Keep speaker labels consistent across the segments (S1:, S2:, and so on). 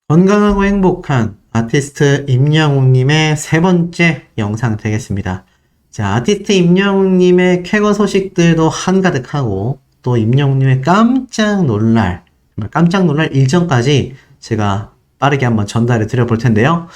S1: 건강하고 행복한 아티스트 임영웅님의 세 번째 영상 되겠습니다. 자, 아티스트 임영웅님의 쾌거 소식들도 한가득하고 또 임영웅님의 깜짝 놀랄 일정까지 제가 빠르게 한번 전달해 드려 볼 텐데요.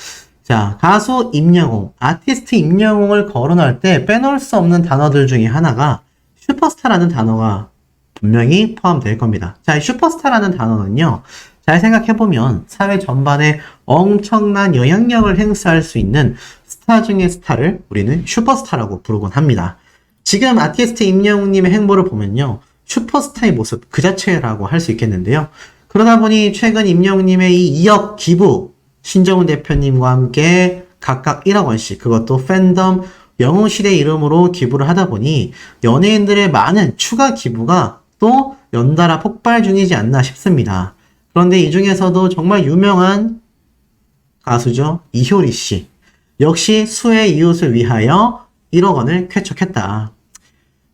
S1: 자, 가수 임영웅, 아티스트 임영웅을 거론할 때 빼놓을 수 없는 단어들 중에 하나가 슈퍼스타라는 단어가 분명히 포함될 겁니다. 자, 이 슈퍼스타라는 단어는요, 잘 생각해보면 사회 전반에 엄청난 영향력을 행사할 수 있는 스타 중의 스타를 우리는 슈퍼스타라고 부르곤 합니다. 지금 아티스트 임영웅님의 행보를 보면요, 슈퍼스타의 모습 그 자체라고 할 수 있겠는데요. 그러다 보니 최근 임영웅님의 이 2억 기부, 신정훈 대표님과 함께 각각 1억 원씩, 그것도 팬덤 영웅시대 이름으로 기부를 하다 보니 연예인들의 많은 추가 기부가 또 연달아 폭발 중이지 않나 싶습니다. 그런데 이 중에서도 정말 유명한 가수죠. 이효리 씨. 역시 수의 이웃을 위하여 1억 원을 쾌척했다.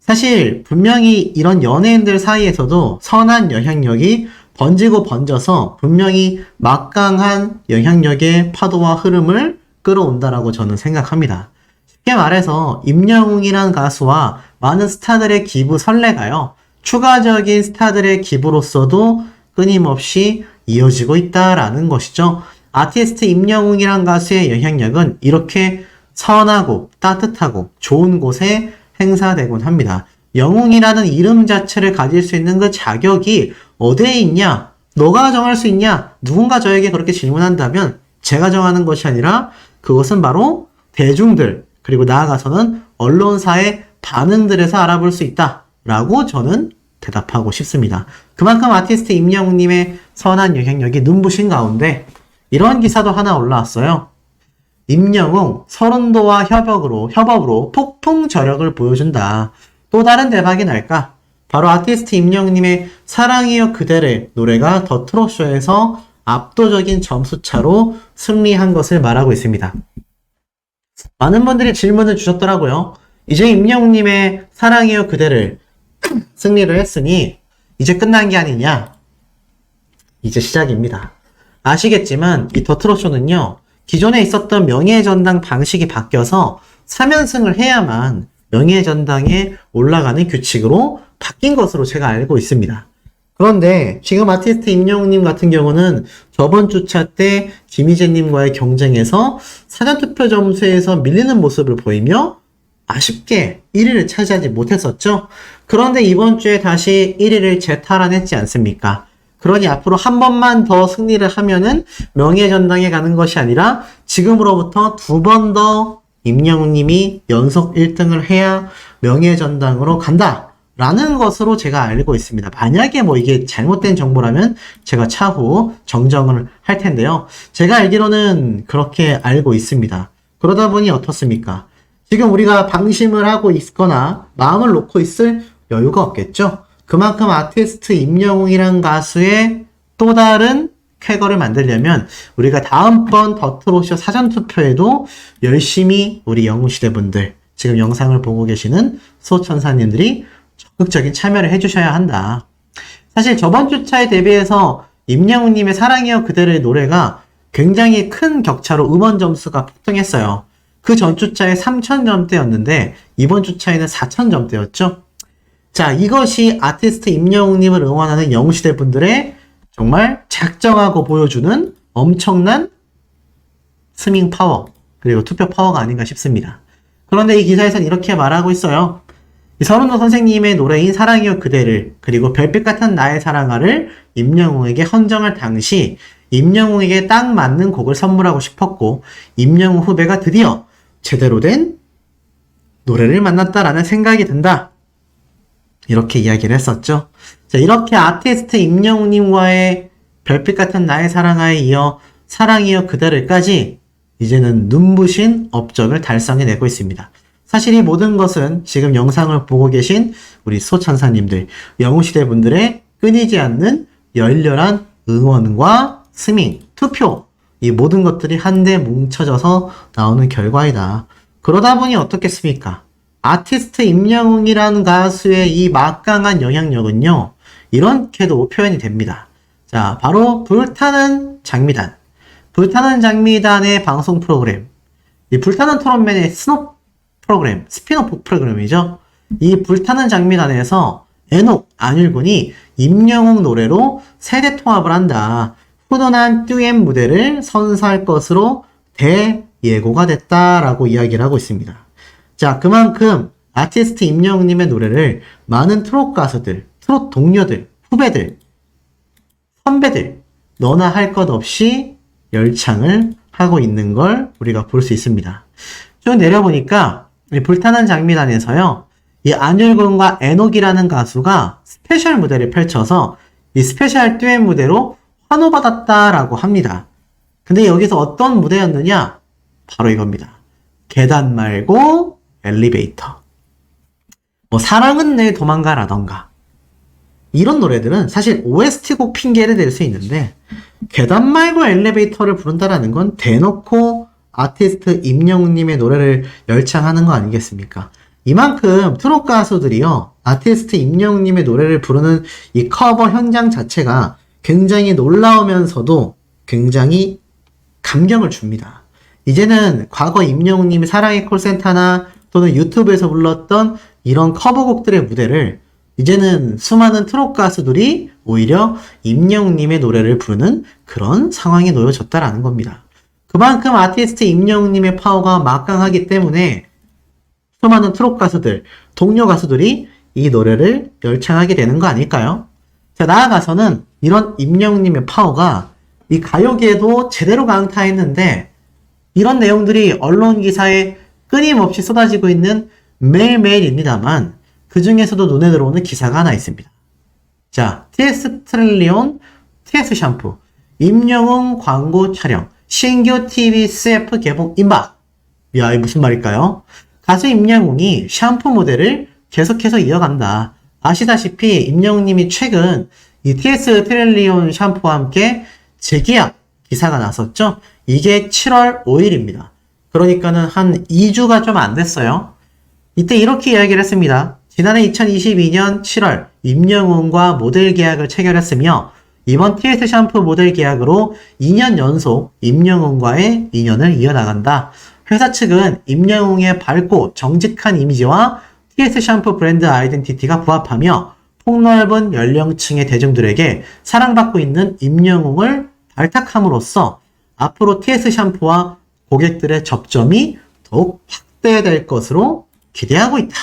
S1: 사실 분명히 이런 연예인들 사이에서도 선한 영향력이 번지고 번져서 분명히 막강한 영향력의 파도와 흐름을 끌어온다라고 저는 생각합니다. 쉽게 말해서 임영웅이란 가수와 많은 스타들의 기부 선례가요, 추가적인 스타들의 기부로서도 끊임없이 이어지고 있다라는 것이죠. 아티스트 임영웅이란 가수의 영향력은 이렇게 선하고 따뜻하고 좋은 곳에 행사되곤 합니다. 영웅이라는 이름 자체를 가질 수 있는 그 자격이 어디에 있냐? 너가 정할 수 있냐? 누군가 저에게 그렇게 질문한다면 제가 정하는 것이 아니라 그것은 바로 대중들, 그리고 나아가서는 언론사의 반응들에서 알아볼 수 있다라고 저는 대답하고 싶습니다. 그만큼 아티스트 임영웅님의 선한 영향력이 눈부신 가운데 이런 기사도 하나 올라왔어요. 임영웅 서른도와 협업으로 폭풍 저력을 보여준다. 또 다른 대박이 날까? 바로 아티스트 임영웅님의 사랑이여 그대를 노래가 더 트롯쇼에서 압도적인 점수차로 승리한 것을 말하고 있습니다. 많은 분들이 질문을 주셨더라고요. 이제 임영웅님의 사랑이여 그대를 승리를 했으니 이제 끝난 게 아니냐? 이제 시작입니다. 아시겠지만 이 더 트롯쇼는요, 기존에 있었던 명예전당 방식이 바뀌어서 3연승을 해야만 명예전당에 올라가는 규칙으로 바뀐 것으로 제가 알고 있습니다. 그런데 지금 아티스트 임영웅님 같은 경우는 저번 주차 때 김희재님과의 경쟁에서 사전투표 점수에서 밀리는 모습을 보이며 아쉽게 1위를 차지하지 못했었죠. 그런데 이번 주에 다시 1위를 재탈환했지 않습니까? 그러니 앞으로 한 번만 더 승리를 하면은 명예전당에 가는 것이 아니라 지금으로부터 2번 더 임영웅님이 연속 1등을 해야 명예전당으로 간다라는 것으로 제가 알고 있습니다. 만약에 뭐 이게 잘못된 정보라면 제가 차후 정정을 할 텐데요. 제가 알기로는 그렇게 알고 있습니다. 그러다 보니 어떻습니까? 지금 우리가 방심을 하고 있거나 마음을 놓고 있을 여유가 없겠죠? 그만큼 아티스트 임영웅이란 가수의 또 다른 쾌거를 만들려면 우리가 다음번 더 트롯쇼 사전투표에도 열심히 우리 영웅시대 분들, 지금 영상을 보고 계시는 소천사님들이 적극적인 참여를 해주셔야 한다. 사실 저번 주차에 대비해서 임영웅님의 사랑이여 그대의 노래가 굉장히 큰 격차로 음원 점수가 폭등했어요. 그 전 주차에 3,000점대였는데 이번 주차에는 4,000점대였죠. 자, 이것이 아티스트 임영웅님을 응원하는 영웅시대 분들의 정말 작정하고 보여주는 엄청난 스밍 파워, 그리고 투표 파워가 아닌가 싶습니다. 그런데 이 기사에서는 이렇게 말하고 있어요. 이 서른도 선생님의 노래인 사랑이여 그대를, 그리고 별빛 같은 나의 사랑아를 임영웅에게 헌정할 당시 임영웅에게 딱 맞는 곡을 선물하고 싶었고 임영웅 후배가 드디어 제대로 된 노래를 만났다라는 생각이 든다. 이렇게 이야기를 했었죠. 자, 이렇게 아티스트 임영웅님과의 별빛 같은 나의 사랑아에 이어 사랑이여 그대를까지 이제는 눈부신 업적을 달성해내고 있습니다. 사실 이 모든 것은 지금 영상을 보고 계신 우리 소천사님들, 영웅시대 분들의 끊이지 않는 열렬한 응원과 스밍, 투표, 이 모든 것들이 한데 뭉쳐져서 나오는 결과이다. 그러다 보니 어떻겠습니까? 아티스트 임영웅이라는 가수의 이 막강한 영향력은요, 이렇게도 표현이 됩니다. 자, 바로 불타는 장미단, 불타는 장미단의 방송 프로그램, 이 불타는 토론맨의 프로그램, 스피노프 프로그램이죠. 이 불타는 장미단에서 애녹 안율군이 임영웅 노래로 세대 통합을 한다. 훈훈한 듀엣 무대를 선사할 것으로 대예고가 됐다라고 이야기를 하고 있습니다. 자, 그만큼 아티스트 임영웅님의 노래를 많은 트롯 가수들, 트롯 동료들, 후배들, 선배들, 너나 할 것 없이 열창을 하고 있는 걸 우리가 볼 수 있습니다. 쭉 내려보니까 이 불타는 장미단에서요, 이 안율군과 애녹이라는 가수가 스페셜 무대를 펼쳐서 이 스페셜 듀엣 무대로 환호받았다라고 합니다. 근데 여기서 어떤 무대였느냐? 바로 이겁니다. 계단 말고 엘리베이터. 뭐 사랑은 내 도망가라던가 이런 노래들은 사실 OST 곡 핑계를 댈 수 있는데 계단 말고 엘리베이터를 부른다라는 건 대놓고 아티스트 임영웅님의 노래를 열창하는 거 아니겠습니까? 이만큼 트롯 가수들이요, 아티스트 임영웅님의 노래를 부르는 이 커버 현장 자체가 굉장히 놀라우면서도 굉장히 감격을 줍니다. 이제는 과거 임영웅님이 사랑의 콜센터나 또는 유튜브에서 불렀던 이런 커버곡들의 무대를 이제는 수많은 트롯 가수들이 오히려 임영웅님의 노래를 부르는 그런 상황에 놓여졌다라는 겁니다. 그만큼 아티스트 임영웅님의 파워가 막강하기 때문에 수많은 트롯 가수들, 동료 가수들이 이 노래를 열창하게 되는 거 아닐까요? 자, 나아가서는 이런 임영웅님의 파워가 이 가요계에도 제대로 강타했는데 이런 내용들이 언론 기사에 끊임없이 쏟아지고 있는 매일매일입니다만 그 중에서도 눈에 들어오는 기사가 하나 있습니다. 자, TS 트릴리온, TS 샴푸, 임영웅 광고 촬영, 신규 TV CF 개봉 임박. 야, 이게 무슨 말일까요? 가수 임영웅이 샴푸 모델을 계속해서 이어간다. 아시다시피 임영웅님이 최근 이 TS 트릴리온 샴푸와 함께 재계약 기사가 났었죠? 이게 7월 5일입니다. 그러니까는 한 2주가 좀 안 됐어요. 이때 이렇게 이야기를 했습니다. 지난해 2022년 7월 임영웅과 모델 계약을 체결했으며 이번 TS 샴푸 모델 계약으로 2년 연속 임영웅과의 인연을 이어나간다. 회사 측은 임영웅의 밝고 정직한 이미지와 TS 샴푸 브랜드 아이덴티티가 부합하며 폭넓은 연령층의 대중들에게 사랑받고 있는 임영웅을 발탁함으로써 앞으로 TS 샴푸와 고객들의 접점이 더욱 확대될 것으로 기대하고 있다.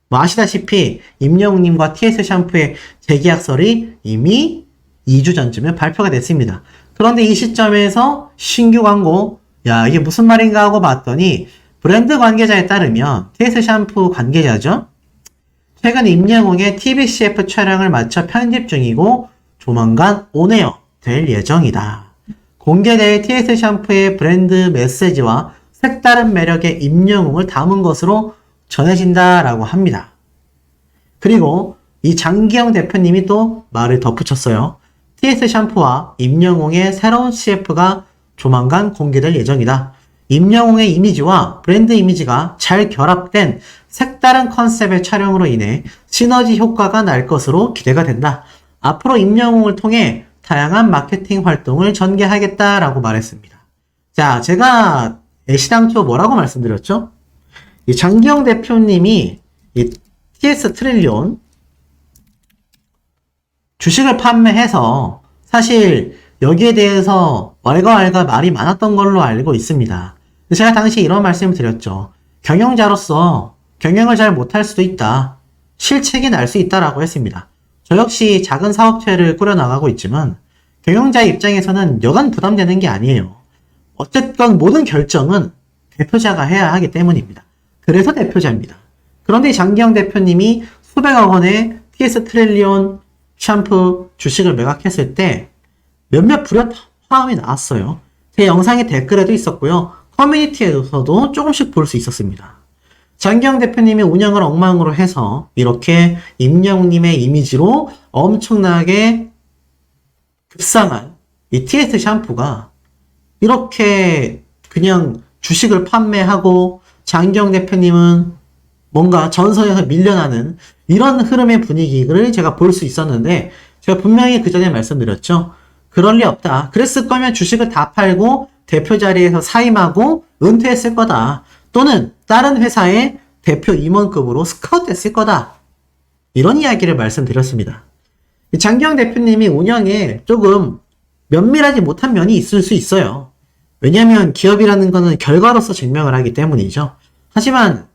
S1: 뭐 아시다시피 임영웅님과 TS 샴푸의 재계약설이 이미 2주 전쯤에 발표가 됐습니다. 그런데 이 시점에서 신규 광고, 야 이게 무슨 말인가 하고 봤더니 브랜드 관계자에 따르면 TS 샴푸 관계자죠. 최근 임영웅의 TVCF 촬영을 마쳐 편집 중이고 조만간 온에어 될 예정이다. 공개될 TS 샴푸의 브랜드 메시지와 색다른 매력의 임영웅을 담은 것으로 전해진다라고 합니다. 그리고 이 장기영 대표님이 또 말을 덧붙였어요. TS 샴푸와 임영웅의 새로운 CF가 조만간 공개될 예정이다. 임영웅의 이미지와 브랜드 이미지가 잘 결합된 색다른 컨셉의 촬영으로 인해 시너지 효과가 날 것으로 기대가 된다. 앞으로 임영웅을 통해 다양한 마케팅 활동을 전개하겠다라고 말했습니다. 자, 제가 애시당초 뭐라고 말씀드렸죠? 이 장기영 대표님이 이 TS 트릴리온 주식을 판매해서 사실 여기에 대해서 왈가왈가 말이 많았던 걸로 알고 있습니다. 제가 당시 이런 말씀을 드렸죠. 경영자로서 경영을 잘 못할 수도 있다. 실책이 날 수 있다라고 했습니다. 저 역시 작은 사업체를 꾸려나가고 있지만 경영자의 입장에서는 여간 부담되는 게 아니에요. 어쨌건 모든 결정은 대표자가 해야 하기 때문입니다. 그래서 대표자입니다. 그런데 장기영 대표님이 수백억 원의 TS 트릴리온 샴푸 주식을 매각했을 때 몇몇 불협 화음이 나왔어요. 제 영상의 댓글에도 있었고요. 커뮤니티에서도 조금씩 볼 수 있었습니다. 장기영 대표님이 운영을 엉망으로 해서 이렇게 임영웅님의 이미지로 엄청나게 급상한 이 TS 샴푸가 이렇게 그냥 주식을 판매하고 장기영 대표님은 뭔가 전선에서 밀려나는 이런 흐름의 분위기를 제가 볼 수 있었는데 제가 분명히 그 전에 말씀드렸죠. 그럴 리 없다. 그랬을 거면 주식을 다 팔고 대표 자리에서 사임하고 은퇴했을 거다. 또는 다른 회사의 대표 임원급으로 스카우트 됐을 거다. 이런 이야기를 말씀드렸습니다. 장기영 대표님이 운영에 조금 면밀하지 못한 면이 있을 수 있어요. 왜냐하면 기업이라는 거는 결과로서 증명을 하기 때문이죠. 하지만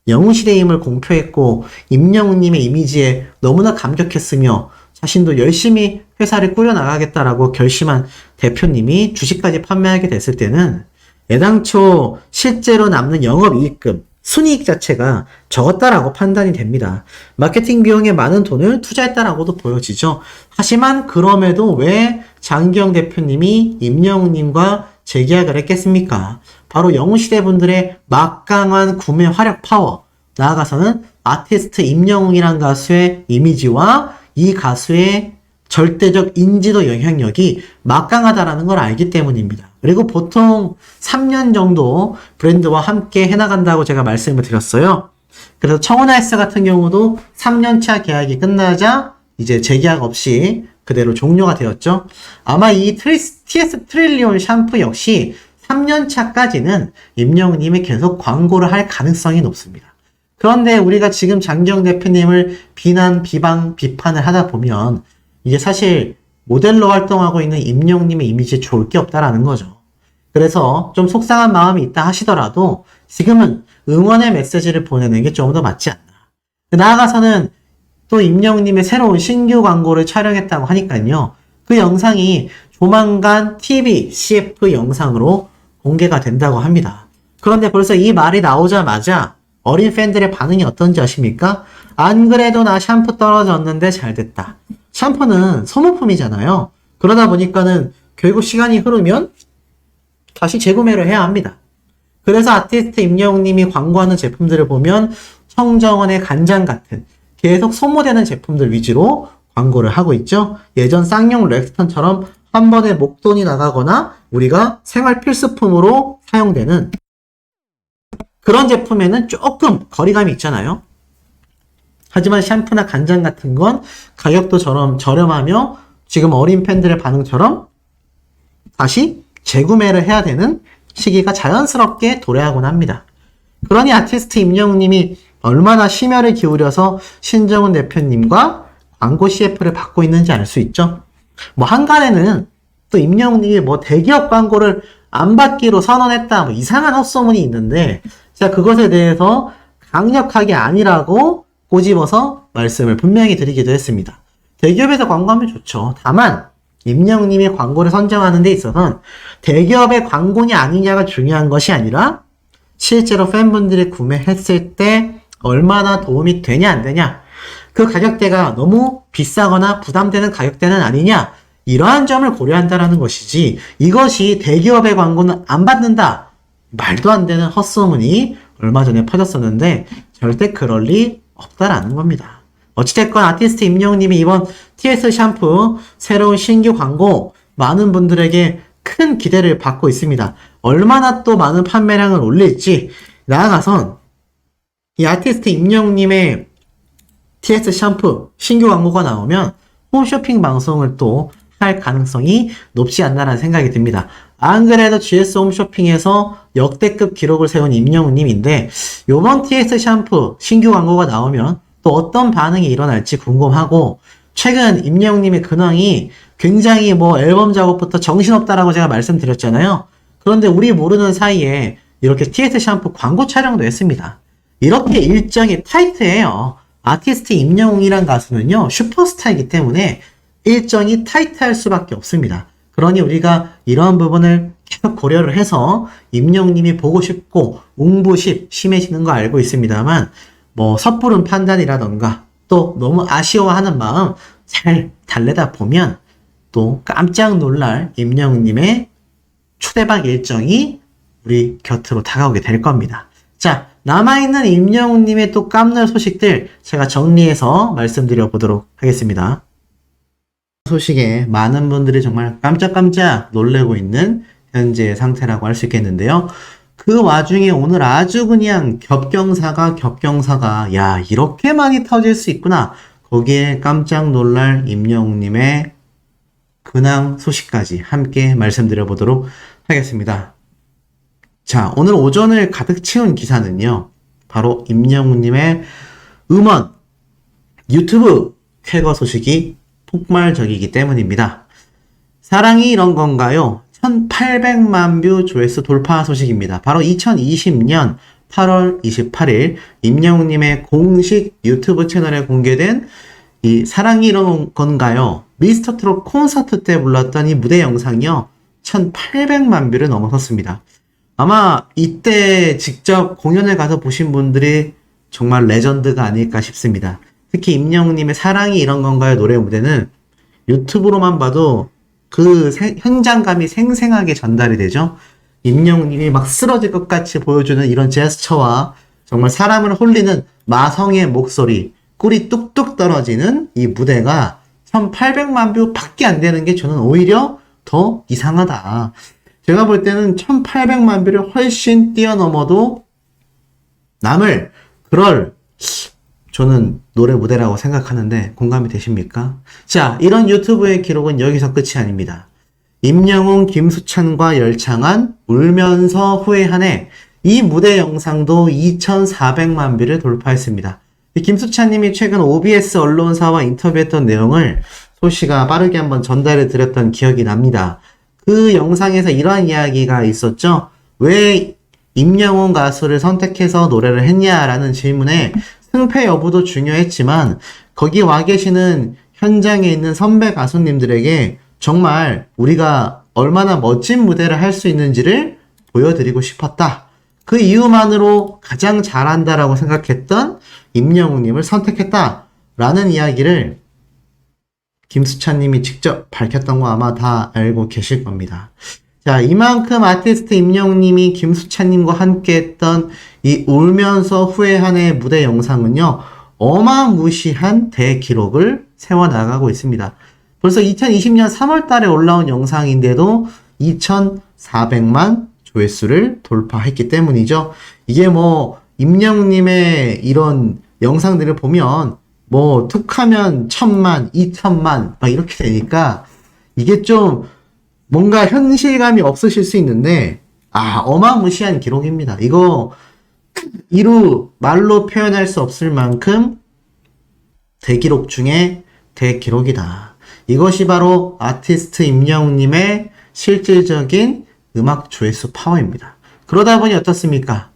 S1: 영웅시대의 힘을 공표했고 임영웅님의 이미지에 너무나 감격했으며 자신도 열심히 회사를 꾸려나가겠다라고 결심한 대표님이 주식까지 판매하게 됐을 때는 애당초 실제로 남는 영업이익금, 순이익 자체가 적었다라고 판단이 됩니다. 마케팅 비용에 많은 돈을 투자했다라고도 보여지죠. 하지만 그럼에도 왜 장기영 대표님이 임영웅님과 재계약을 했겠습니까? 바로 영웅시대 분들의 막강한 구매 화력 파워, 나아가서는 아티스트 임영웅이란 가수의 이미지와 이 가수의 절대적 인지도 영향력이 막강하다라는 걸 알기 때문입니다. 그리고 보통 3년 정도 브랜드와 함께 해나간다고 제가 말씀을 드렸어요. 그래서 청원아이스 같은 경우도 3년차 계약이 끝나자 이제 재계약 없이 그대로 종료가 되었죠. 아마 이 TS 트릴리온 샴푸 역시 3년차까지는 임영웅님이 계속 광고를 할 가능성이 높습니다. 그런데 우리가 지금 장기영 대표님을 비난, 비판을 하다 보면 이게 사실 모델로 활동하고 있는 임영웅님의 이미지에 좋을 게 없다라는 거죠. 그래서 좀 속상한 마음이 있다 하시더라도 지금은 응원의 메시지를 보내는 게 좀 더 맞지 않나. 나아가서는 또 임영웅님의 새로운 신규 광고를 촬영했다고 하니까요. 그 영상이 조만간 TV, CF 영상으로 공개가 된다고 합니다. 그런데 벌써 이 말이 나오자마자 어린 팬들의 반응이 어떤지 아십니까? 안 그래도 나 샴푸 떨어졌는데 잘 됐다. 샴푸는 소모품이잖아요. 그러다 보니까는 결국 시간이 흐르면 다시 재구매를 해야 합니다. 그래서 아티스트 임영웅님이 광고하는 제품들을 보면 청정원의 간장 같은 계속 소모되는 제품들 위주로 광고를 하고 있죠. 예전 쌍용 렉스턴처럼 한 번에 목돈이 나가거나 우리가 생활 필수품으로 사용되는 그런 제품에는 조금 거리감이 있잖아요. 하지만 샴푸나 간장 같은 건 가격도 저렴하며 지금 어린 팬들의 반응처럼 다시 재구매를 해야 되는 시기가 자연스럽게 도래하곤 합니다. 그러니 아티스트 임영웅님이 얼마나 심혈을 기울여서 신정훈 대표님과 광고 CF를 받고 있는지 알 수 있죠. 한간에는 또 임영웅님이 대기업 광고를 안 받기로 선언했다 이상한 헛소문이 있는데 제가 그것에 대해서 강력하게 아니라고 꼬집어서 말씀을 분명히 드리기도 했습니다. 대기업에서 광고하면 좋죠. 다만 임영웅님이 광고를 선정하는 데 있어서는 대기업의 광고냐 아니냐가 중요한 것이 아니라 실제로 팬분들이 구매했을 때 얼마나 도움이 되냐 안 되냐, 그 가격대가 너무 비싸거나 부담되는 가격대는 아니냐, 이러한 점을 고려한다라는 것이지, 이것이 대기업의 광고는 안 받는다, 말도 안 되는 헛소문이 얼마 전에 퍼졌었는데 절대 그럴 리 없다라는 겁니다. 어찌됐건 아티스트 임영웅님이 이번 TS 샴푸 새로운 신규 광고 많은 분들에게 큰 기대를 받고 있습니다. 얼마나 또 많은 판매량을 올릴지, 나아가선 이 아티스트 임영웅님의 TS 샴푸 신규 광고가 나오면 홈쇼핑 방송을 또 할 가능성이 높지 않나라는 생각이 듭니다. 안 그래도 GS 홈쇼핑에서 역대급 기록을 세운 임영웅님인데 요번 TS 샴푸 신규 광고가 나오면 또 어떤 반응이 일어날지 궁금하고, 최근 임영웅님의 근황이 굉장히 앨범 작업부터 정신없다라고 제가 말씀드렸잖아요. 그런데 우리 모르는 사이에 이렇게 TS 샴푸 광고 촬영도 했습니다. 이렇게 일정이 타이트해요. 아티스트 임영웅이란 가수는요, 슈퍼스타이기 때문에 일정이 타이트할 수밖에 없습니다. 그러니 우리가 이러한 부분을 계속 고려를 해서 임영웅님이 보고 싶고 웅부십 심해지는 거 알고 있습니다만, 섣부른 판단이라던가 또 너무 아쉬워하는 마음 잘 달래다 보면 또 깜짝 놀랄 임영웅님의 초대박 일정이 우리 곁으로 다가오게 될 겁니다. 자, 남아있는 임영웅님의 또 깜놀 소식들 제가 정리해서 말씀드려 보도록 하겠습니다. 소식에 많은 분들이 정말 깜짝깜짝 놀래고 있는 현재의 상태라고 할 수 있겠는데요. 그 와중에 오늘 아주 그냥 겹경사가 야, 이렇게 많이 터질 수 있구나. 거기에 깜짝 놀랄 임영웅님의 근황 소식까지 함께 말씀드려 보도록 하겠습니다. 자, 오늘 오전을 가득 채운 기사는요, 바로 임영웅님의 음원, 유튜브 쾌거 소식이 폭발적이기 때문입니다. 사랑이 이런 건가요? 1800만 뷰 조회수 돌파 소식입니다. 바로 2020년 8월 28일 임영웅님의 공식 유튜브 채널에 공개된 이 사랑이 이런 건가요? 미스터트롯 콘서트 때 불렀던 이 무대 영상이요, 1800만 뷰를 넘어섰습니다. 아마 이때 직접 공연을 가서 보신 분들이 정말 레전드가 아닐까 싶습니다. 특히 임영웅님의 사랑이 이런 건가요? 노래 무대는 유튜브로만 봐도 그 현장감이 생생하게 전달이 되죠. 임영웅님이 막 쓰러질 것 같이 보여주는 이런 제스처와 정말 사람을 홀리는 마성의 목소리, 꿀이 뚝뚝 떨어지는 이 무대가 1800만 뷰 밖에 안 되는 게 저는 오히려 더 이상하다. 제가 볼 때는 1800만 뷰를 훨씬 뛰어넘어도 남을 그럴 저는 노래 무대라고 생각하는데 공감이 되십니까? 자, 이런 유튜브의 기록은 여기서 끝이 아닙니다. 임영웅, 김수찬과 열창한 울면서 후회하네, 이 무대 영상도 2400만 뷰를 돌파했습니다. 김수찬님이 최근 OBS 언론사와 인터뷰했던 내용을 소시가 빠르게 한번 전달해 드렸던 기억이 납니다. 그 영상에서 이러한 이야기가 있었죠. 왜 임영웅 가수를 선택해서 노래를 했냐라는 질문에 승패 여부도 중요했지만 거기 와 계시는 현장에 있는 선배 가수님들에게 정말 우리가 얼마나 멋진 무대를 할 수 있는지를 보여드리고 싶었다. 그 이유만으로 가장 잘한다라고 생각했던 임영웅님을 선택했다라는 이야기를 김수찬님이 직접 밝혔던 거 아마 다 알고 계실 겁니다. 자, 이만큼 아티스트 임영웅님이 김수찬님과 함께 했던 이 울면서 후회하네 무대 영상은요, 어마무시한 대기록을 세워나가고 있습니다. 벌써 2020년 3월 달에 올라온 영상인데도 2400만 조회수를 돌파했기 때문이죠. 이게 뭐 임영웅님의 이런 영상들을 보면 뭐 툭하면 1000만, 2000만 막 이렇게 되니까 이게 좀 뭔가 현실감이 없으실 수 있는데 어마무시한 기록입니다. 이거 이루 말로 표현할 수 없을 만큼 대기록 중에 대기록이다. 이것이 바로 아티스트 임영웅님의 실질적인 음악 조회수 파워입니다. 그러다 보니 어떻습니까?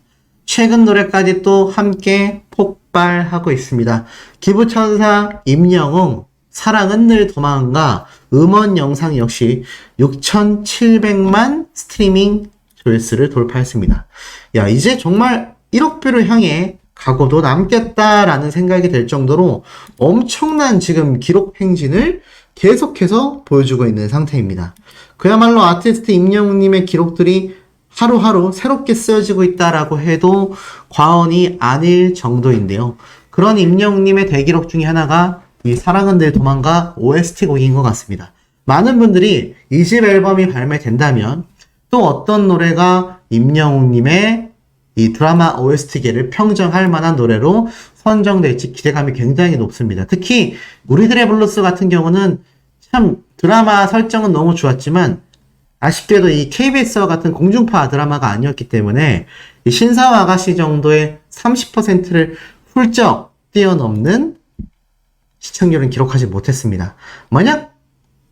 S1: 최근 노래까지 또 함께 폭발하고 있습니다. 기부천사 임영웅 사랑은 늘 도망가 음원 영상 역시 6700만 스트리밍 조회수를 돌파했습니다. 야, 이제 정말 1억 뷰를 향해 각오도 남겠다라는 생각이 들 정도로 엄청난 지금 기록 행진을 계속해서 보여주고 있는 상태입니다. 그야말로 아티스트 임영웅님의 기록들이 하루하루 새롭게 쓰여지고 있다라고 해도 과언이 아닐 정도인데요. 그런 임영웅님의 대기록 중에 하나가 이 사랑은 늘 도망가 OST 곡인 것 같습니다. 많은 분들이 2집 앨범이 발매된다면 또 어떤 노래가 임영웅님의 이 드라마 OST계를 평정할 만한 노래로 선정될지 기대감이 굉장히 높습니다. 특히 우리들의 블루스 같은 경우는 참 드라마 설정은 너무 좋았지만 아쉽게도 이 KBS와 같은 공중파 드라마가 아니었기 때문에 이 신사와 아가씨 정도의 30%를 훌쩍 뛰어넘는 시청률은 기록하지 못했습니다. 만약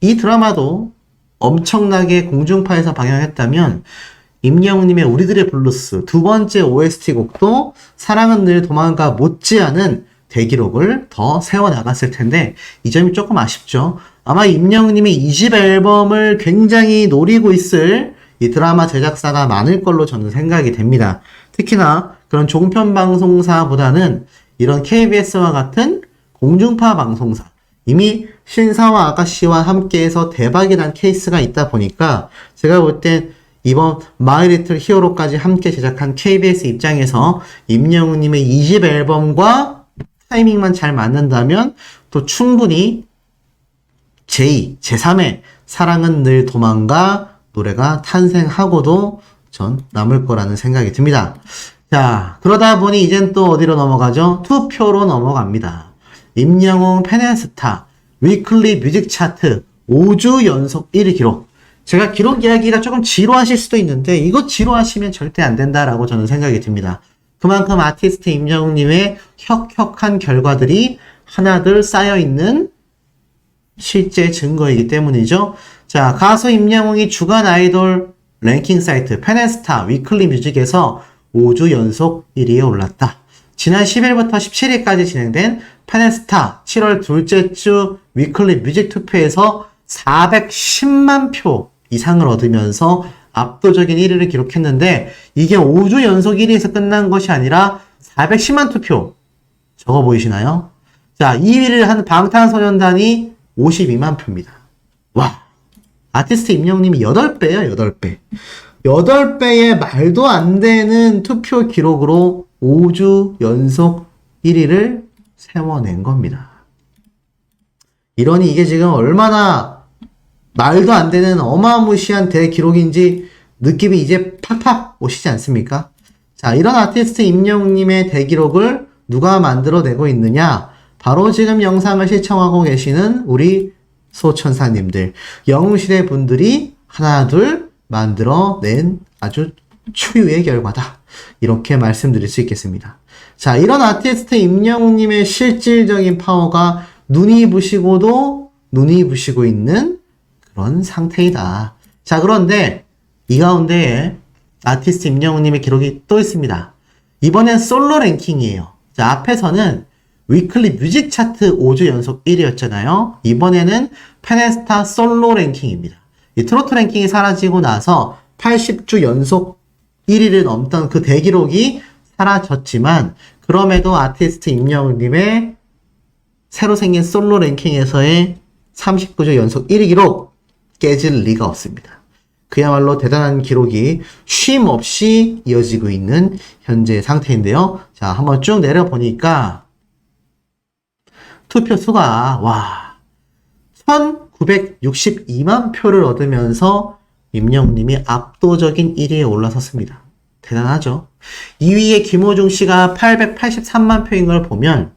S1: 이 드라마도 엄청나게 공중파에서 방영했다면 임영웅님의 우리들의 블루스 두 번째 OST 곡도 사랑은 늘 도망가 못지않은 대기록을 더 세워나갔을 텐데 이 점이 조금 아쉽죠. 아마 임영웅님의 2집 앨범을 굉장히 노리고 있을 이 드라마 제작사가 많을 걸로 저는 생각이 됩니다. 특히나 그런 종편 방송사보다는 이런 KBS와 같은 공중파 방송사, 이미 신사와 아가씨와 함께해서 대박이 난 케이스가 있다 보니까 제가 볼 땐 이번 마이 리틀 히어로까지 함께 제작한 KBS 입장에서 임영웅님의 2집 앨범과 타이밍만 잘 맞는다면 또 충분히 제2, 제3의 사랑은 늘 도망가 노래가 탄생하고도 전 남을 거라는 생각이 듭니다. 자, 그러다 보니 이젠 또 어디로 넘어가죠? 투표로 넘어갑니다. 임영웅 팬앤스타 위클리 뮤직 차트 5주 연속 1위 기록. 제가 기록 이야기가 조금 지루하실 수도 있는데 이거 지루하시면 절대 안 된다라고 저는 생각이 듭니다. 그만큼 아티스트 임영웅님의 혁혁한 결과들이 하나둘 쌓여있는 실제 증거이기 때문이죠. 자, 가수 임영웅이 주간 아이돌 랭킹 사이트 페네스타 위클리 뮤직에서 5주 연속 1위에 올랐다. 지난 10일부터 17일까지 진행된 페네스타 7월 둘째 주 위클리 뮤직 투표에서 410만 표 이상을 얻으면서 압도적인 1위를 기록했는데 이게 5주 연속 1위에서 끝난 것이 아니라 410만 투표. 적어 보이시나요? 자, 2위를 한 방탄소년단이 52만 표입니다. 와, 아티스트 임영웅님이 8배예요, 8배. 8배의 말도 안 되는 투표 기록으로 5주 연속 1위를 세워낸 겁니다. 이러니 이게 지금 얼마나 말도 안 되는 어마무시한 대기록인지 느낌이 이제 팍팍 오시지 않습니까? 자, 이런 아티스트 임영웅님의 대기록을 누가 만들어내고 있느냐? 바로 지금 영상을 시청하고 계시는 우리 소천사님들, 영웅시대 분들이 하나둘 만들어낸 아주 초유의 결과다. 이렇게 말씀드릴 수 있겠습니다. 자, 이런 아티스트 임영웅님의 실질적인 파워가 눈이 부시고도 눈이 부시고 있는 그런 상태이다. 자, 그런데 이 가운데에 아티스트 임영웅님의 기록이 또 있습니다. 이번엔 솔로 랭킹이에요. 자, 앞에서는 위클리 뮤직 차트 5주 연속 1위였잖아요. 이번에는 페네스타 솔로 랭킹입니다. 이 트로트 랭킹이 사라지고 나서 80주 연속 1위를 넘던 그 대기록이 사라졌지만 그럼에도 아티스트 임영웅님의 새로 생긴 솔로 랭킹에서의 39주 연속 1위 기록 깨질 리가 없습니다. 그야말로 대단한 기록이 쉼 없이 이어지고 있는 현재 상태인데요. 자, 한번 쭉 내려보니까 투표 수가 와 1962만 표를 얻으면서 임영웅님이 압도적인 1위에 올라섰습니다. 대단하죠. 2위에 김호중 씨가 883만 표인 걸 보면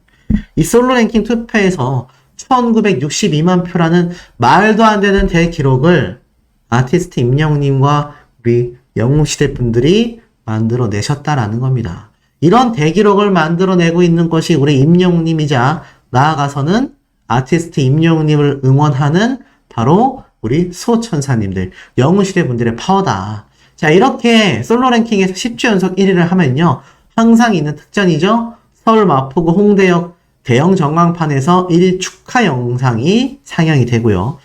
S1: 이 솔로 랭킹 투표에서 1962만 표라는 말도 안 되는 대기록을 아티스트 임영웅님과 우리 영웅시대 분들이 만들어내셨다라는 겁니다. 이런 대기록을 만들어내고 있는 것이 우리 임영웅님이자 나아가서는 아티스트 임영웅님을 응원하는 바로 우리 소천사님들, 영웅시대 분들의 파워다. 자, 이렇게 솔로 랭킹에서 10주 연속 1위를 하면요. 항상 있는 특전이죠. 서울 마포구 홍대역 대형 전광판에서 1위 축하 영상이 상영이 되고요.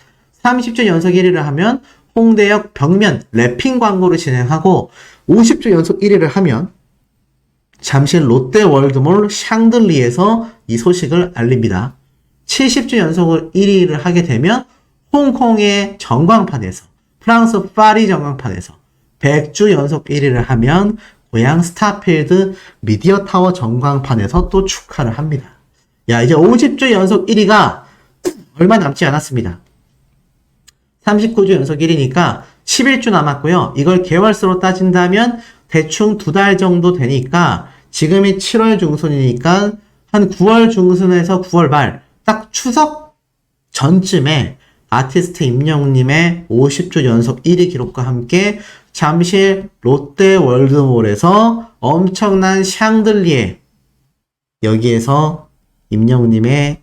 S1: 30주 연속 1위를 하면 홍대역 벽면 랩핑 광고를 진행하고 50주 연속 1위를 하면 잠실 롯데월드몰 샹들리에서 이 소식을 알립니다. 70주 연속 1위를 하게 되면 홍콩의 전광판에서 프랑스 파리 전광판에서 100주 연속 1위를 하면 고향 스타필드 미디어타워 전광판에서 또 축하를 합니다. 야, 이제 50주 연속 1위가 얼마 남지 않았습니다. 39주 연속 1위니까 11주 남았고요. 이걸 개월수로 따진다면 대충 2달 정도 되니까 지금이 7월 중순이니까 한 9월 중순에서 9월 말 딱 추석 전쯤에 아티스트 임영웅님의 50주 연속 1위 기록과 함께 잠실 롯데월드몰에서 엄청난 샹들리에 여기에서 임영웅님의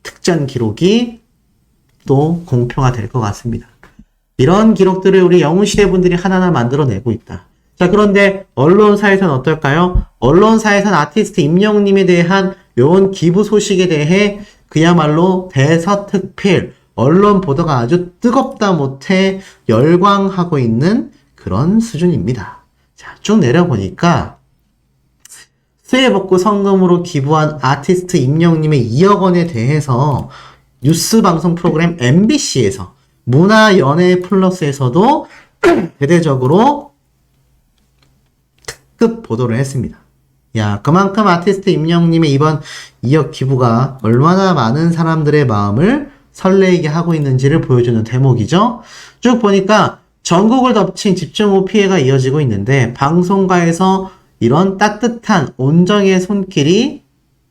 S1: 특전 기록이 또 공표가 될 것 같습니다. 이런 기록들을 우리 영웅시대 분들이 하나하나 만들어내고 있다. 자, 그런데 언론사에서는 어떨까요? 언론사에서는 아티스트 임영웅님에 대한 요런 기부 소식에 대해 그야말로 대서특필, 언론 보도가 아주 뜨겁다 못해 열광하고 있는 그런 수준입니다. 자, 쭉 내려보니까 수해복구 성금으로 기부한 아티스트 임영웅님의 2억 원에 대해서 뉴스 방송 프로그램 MBC에서 문화연예 플러스에서도 대대적으로 특급 보도를 했습니다. 야, 그만큼 아티스트 임영웅님의 이번 2억 기부가 얼마나 많은 사람들의 마음을 설레게 하고 있는지를 보여주는 대목이죠. 쭉 보니까 전국을 덮친 집중호우 피해가 이어지고 있는데 방송가에서 이런 따뜻한 온정의 손길이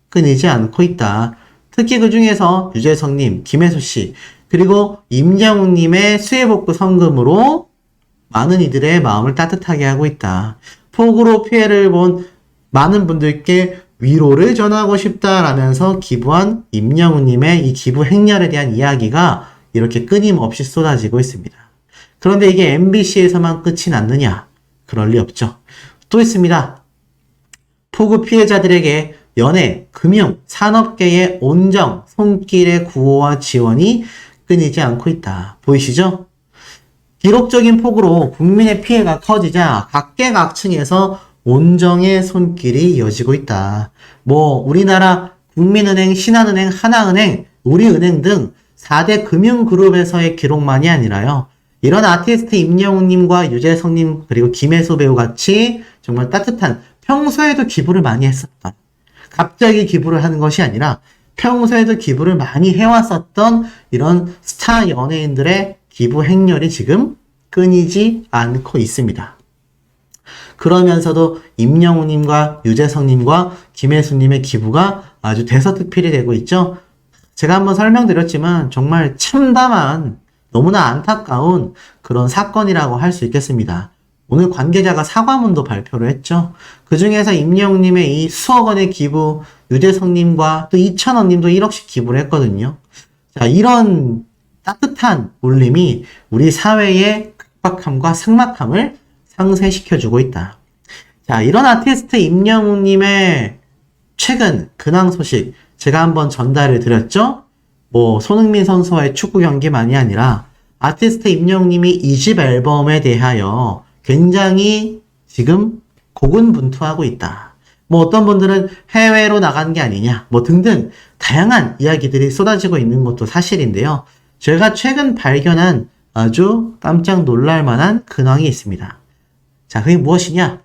S1: 끊이지 않고 있다. 특히 그 중에서 유재석님, 김혜수씨, 그리고 임영웅님의 수해복구 성금으로 많은 이들의 마음을 따뜻하게 하고 있다. 폭우로 피해를 본 많은 분들께 위로를 전하고 싶다라면서 기부한 임영웅님의 이 기부 행렬에 대한 이야기가 이렇게 끊임없이 쏟아지고 있습니다. 그런데 이게 MBC에서만 끝이 났느냐? 그럴 리 없죠. 또 있습니다. 폭우 피해자들에게 연예, 금융, 산업계의 온정, 손길의 구호와 지원이 끊이지 않고 있다. 보이시죠? 기록적인 폭우로 국민의 피해가 커지자 각계각층에서 온정의 손길이 이어지고 있다. 우리나라 국민은행, 신한은행, 하나은행, 우리은행 등 4대 금융그룹에서의 기록만이 아니라요. 이런 아티스트 임영웅님과 유재석님 그리고 김혜수 배우 같이 정말 따뜻한 평소에도 기부를 많이 했었던 갑자기 기부를 하는 것이 아니라 평소에도 기부를 많이 해왔었던 이런 스타 연예인들의 기부 행렬이 지금 끊이지 않고 있습니다. 그러면서도 임영웅님과 유재석님과 김혜수님의 기부가 아주 대서특필이 되고 있죠. 제가 한번 설명드렸지만 정말 참담한 너무나 안타까운 그런 사건이라고 할 수 있겠습니다. 오늘 관계자가 사과문도 발표를 했죠. 그 중에서 임영웅님의 이 수억 원의 기부, 유재석님과 또 이찬원님도 1억씩 기부를 했거든요. 자, 이런 따뜻한 울림이 우리 사회의 각박함과 삭막함을 상쇄시켜주고 있다. 자, 이런 아티스트 임영웅님의 최근 근황 소식 제가 한번 전달을 드렸죠. 손흥민 선수와의 축구 경기만이 아니라 아티스트 임영웅님이 2집 앨범에 대하여 굉장히 지금 고군분투하고 있다. 어떤 분들은 해외로 나간 게 아니냐, 등등 다양한 이야기들이 쏟아지고 있는 것도 사실인데요. 제가 최근 발견한 아주 깜짝 놀랄 만한 근황이 있습니다. 자, 그게 무엇이냐?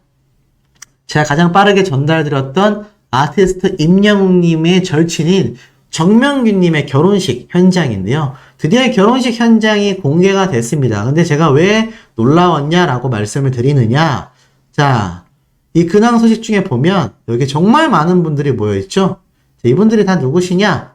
S1: 제가 가장 빠르게 전달드렸던 아티스트 임영웅님의 절친인 정명균님의 결혼식 현장인데요. 드디어 결혼식 현장이 공개가 됐습니다. 근데 제가 왜 놀라웠냐라고 말씀을 드리느냐. 자, 이 근황 소식 중에 보면 여기 정말 많은 분들이 모여있죠. 이분들이 다 누구시냐?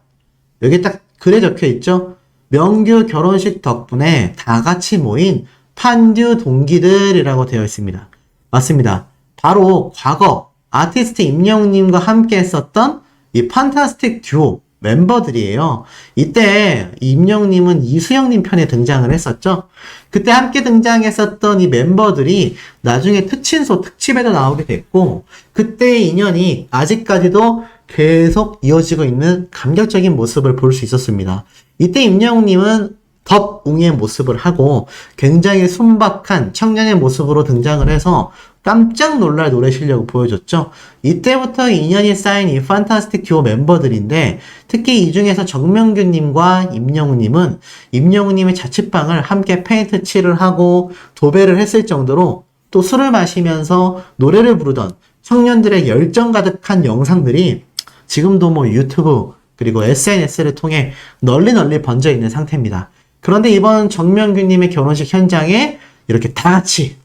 S1: 여기 딱 글에 적혀 있죠. 명규 결혼식 덕분에 다 같이 모인 판듀 동기들이라고 되어 있습니다. 맞습니다. 바로 과거 아티스트 임영웅님과 함께 했었던 이 판타스틱 듀오 멤버들이에요. 이때 임영웅님은 이수영님 편에 등장을 했었죠. 그때 함께 등장했었던 이 멤버들이 나중에 특친소 특집에도 나오게 됐고 그때의 인연이 아직까지도 계속 이어지고 있는 감격적인 모습을 볼 수 있었습니다. 이때 임영웅님은 덥웅의 모습을 하고 굉장히 순박한 청년의 모습으로 등장을 해서 깜짝 놀랄 노래 실력을 보여줬죠. 이때부터 인연이 쌓인 이 판타스틱 듀오 멤버들인데 특히 이 중에서 정명균님과 임영웅님은 임영웅님의 자취방을 함께 페인트 칠을 하고 도배를 했을 정도로 또 술을 마시면서 노래를 부르던 청년들의 열정 가득한 영상들이 지금도 유튜브 그리고 SNS를 통해 널리 번져 있는 상태입니다. 그런데 이번 정명균님의 결혼식 현장에 이렇게 다 같이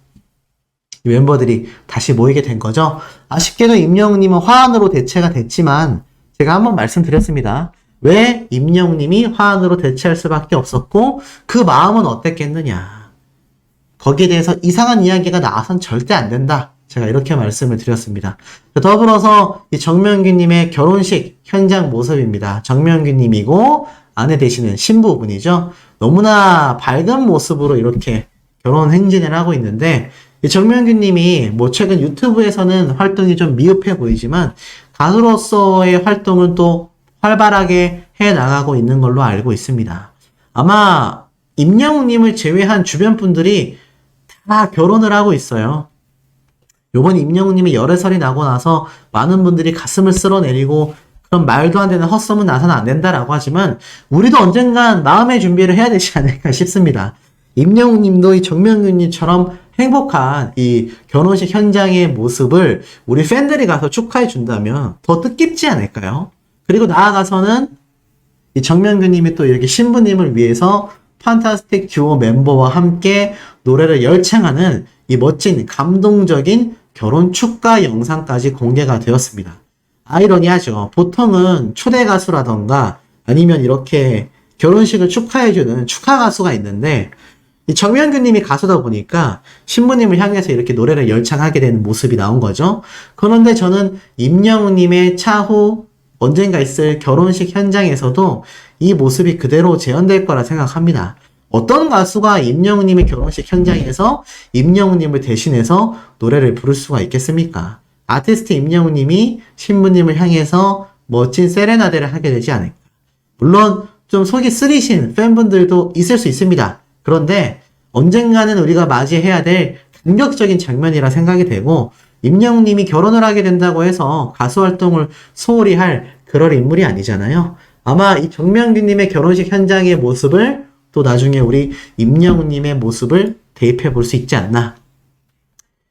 S1: 이 멤버들이 다시 모이게 된 거죠. 아쉽게도 임영웅님은 화환으로 대체가 됐지만 제가 한번 말씀드렸습니다. 왜 임영웅님이 화환으로 대체할 수밖에 없었고 그 마음은 어땠겠느냐. 거기에 대해서 이상한 이야기가 나와선 절대 안 된다. 제가 이렇게 말씀을 드렸습니다. 더불어서 이 정명균님의 결혼식 현장 모습입니다. 정명균님이고 아내 되시는 신부분이죠. 너무나 밝은 모습으로 이렇게 결혼 행진을 하고 있는데 이 정명균님이 최근 유튜브에서는 활동이 좀 미흡해 보이지만 가수로서의 활동을 또 활발하게 해나가고 있는 걸로 알고 있습니다. 아마 임영웅님을 제외한 주변 분들이 다 결혼을 하고 있어요. 요번 임영웅님이 열애설이 나고 나서 많은 분들이 가슴을 쓸어내리고 그런 말도 안 되는 헛소문 나서는 안 된다라고 하지만 우리도 언젠간 마음의 준비를 해야 되지 않을까 싶습니다. 임영웅님도 이 정명균님처럼 행복한 이 결혼식 현장의 모습을 우리 팬들이 가서 축하해 준다면 더 뜻깊지 않을까요? 그리고 나아가서는 이 정명균님이 또 이렇게 신부님을 위해서 판타스틱 듀오 멤버와 함께 노래를 열창하는 이 멋진 감동적인 결혼 축가 영상까지 공개가 되었습니다. 아이러니하죠. 보통은 초대 가수라던가 아니면 이렇게 결혼식을 축하해주는 축하 가수가 있는데, 이 정명균 님이 가수다 보니까 신부님을 향해서 이렇게 노래를 열창하게 되는 모습이 나온 거죠. 그런데 저는 임영웅 님의 차후 언젠가 있을 결혼식 현장에서도 이 모습이 그대로 재현될 거라 생각합니다. 어떤 가수가 임영웅 님의 결혼식 현장에서 임영웅 님을 대신해서 노래를 부를 수가 있겠습니까? 아티스트 임영웅 님이 신부님을 향해서 멋진 세레나데를 하게 되지 않을까. 물론 좀 속이 쓰리신 팬분들도 있을 수 있습니다. 그런데 언젠가는 우리가 맞이해야 될 감격적인 장면이라 생각이 되고, 임영웅 님이 결혼을 하게 된다고 해서 가수 활동을 소홀히 할 그럴 인물이 아니잖아요. 아마 이 정명균 님의 결혼식 현장의 모습을 또 나중에 우리 임영웅 님의 모습을 대입해 볼 수 있지 않나.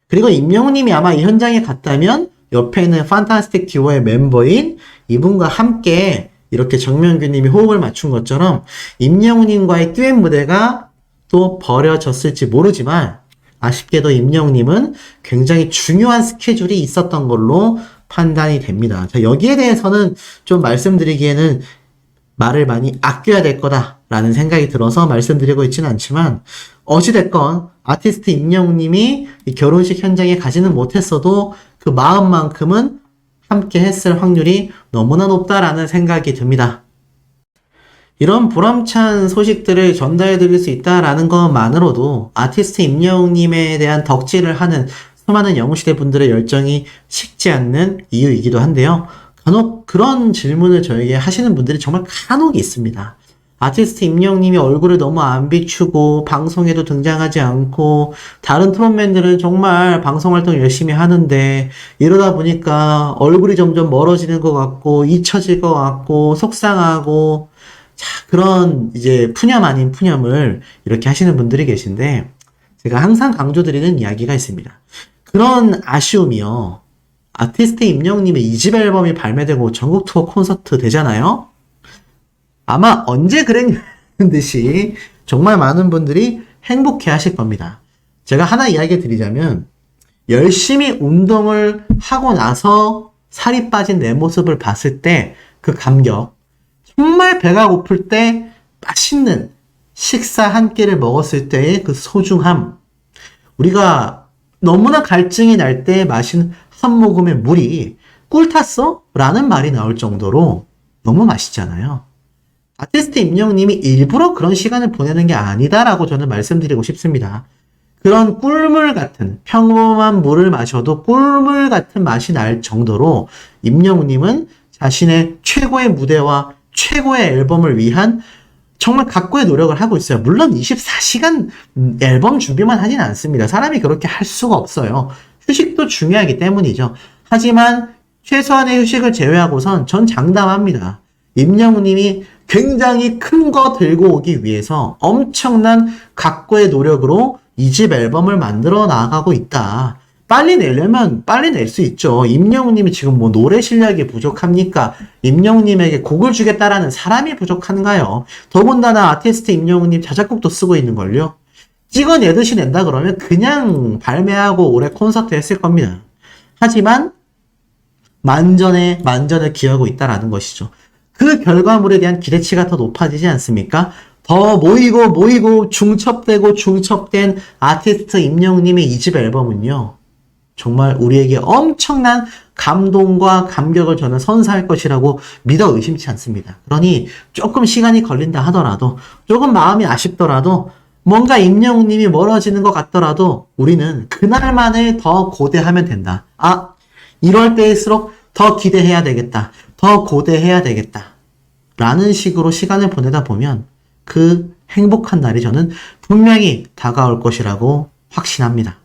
S1: 그리고 임영웅 님이 아마 이 현장에 갔다면 옆에 있는 판타스틱 듀오의 멤버인 이분과 함께 이렇게 정명균 님이 호흡을 맞춘 것처럼 임영웅 님과의 듀엣 무대가 또 벌어졌을지 모르지만, 아쉽게도 임영웅 님은 굉장히 중요한 스케줄이 있었던 걸로 판단이 됩니다. 자, 여기에 대해서는 좀 말씀드리기에는 말을 많이 아껴야 될 거다라는 생각이 들어서 말씀드리고 있지는 않지만, 어찌됐건 아티스트 임영웅 님이 이 결혼식 현장에 가지는 못했어도 그 마음만큼은 함께 했을 확률이 너무나 높다라는 생각이 듭니다. 이런 보람찬 소식들을 전달해 드릴 수 있다라는 것만으로도 아티스트 임영웅 님에 대한 덕질을 하는 수많은 영웅시대 분들의 열정이 식지 않는 이유이기도 한데요. 간혹 그런 질문을 저에게 하시는 분들이 정말 간혹 있습니다. 아티스트 임영웅 님이 얼굴을 너무 안 비추고 방송에도 등장하지 않고 다른 트롯맨들은 정말 방송 활동 열심히 하는데 이러다 보니까 얼굴이 점점 멀어지는 것 같고 잊혀질 것 같고 속상하고, 자, 그런 이제 푸념 아닌 푸념을 이렇게 하시는 분들이 계신데, 제가 항상 강조드리는 이야기가 있습니다. 그런 아쉬움이요. 아티스트 임영웅 님의 2집 앨범이 발매되고 전국 투어 콘서트 되잖아요? 아마 언제 그랬냐는 듯이 정말 많은 분들이 행복해 하실 겁니다. 제가 하나 이야기 드리자면, 열심히 운동을 하고 나서 살이 빠진 내 모습을 봤을 때 그 감격, 정말 배가 고플 때 맛있는 식사 한 끼를 먹었을 때의 그 소중함, 우리가 너무나 갈증이 날 때 마신 한 모금의 물이 꿀 탔어? 라는 말이 나올 정도로 너무 맛있잖아요. 아티스트 임영웅 님이 일부러 그런 시간을 보내는 게 아니다라고 저는 말씀드리고 싶습니다. 그런 꿀물 같은, 평범한 물을 마셔도 꿀물 같은 맛이 날 정도로 임영웅 님은 자신의 최고의 무대와 최고의 앨범을 위한 정말 각고의 노력을 하고 있어요. 물론 24시간 앨범 준비만 하진 않습니다. 사람이 그렇게 할 수가 없어요. 휴식도 중요하기 때문이죠. 하지만 최소한의 휴식을 제외하고선 전 장담합니다. 임영웅 님이 굉장히 큰 거 들고 오기 위해서 엄청난 각고의 노력으로 2집 앨범을 만들어 나가고 있다. 빨리 내려면 빨리 낼 수 있죠. 임영웅 님이 지금 뭐 노래 실력이 부족합니까? 임영웅 님에게 곡을 주겠다라는 사람이 부족한가요? 더군다나 아티스트 임영웅 님 자작곡도 쓰고 있는걸요. 찍어내듯이 낸다 그러면 그냥 발매하고 올해 콘서트 했을 겁니다. 하지만 만전에 만전을 기하고 있다라는 것이죠. 그 결과물에 대한 기대치가 더 높아지지 않습니까? 더 모이고 중첩된 아티스트 임영웅 님의 2집 앨범은요, 정말 우리에게 엄청난 감동과 감격을 저는 선사할 것이라고 믿어 의심치 않습니다. 그러니 조금 시간이 걸린다 하더라도, 조금 마음이 아쉽더라도, 뭔가 임영웅 님이 멀어지는 것 같더라도 우리는 그날만을 더 고대하면 된다. 아, 이럴 때일수록 더 기대해야 되겠다. 더 고대해야 되겠다. 라는 식으로 시간을 보내다 보면 그 행복한 날이 저는 분명히 다가올 것이라고 확신합니다.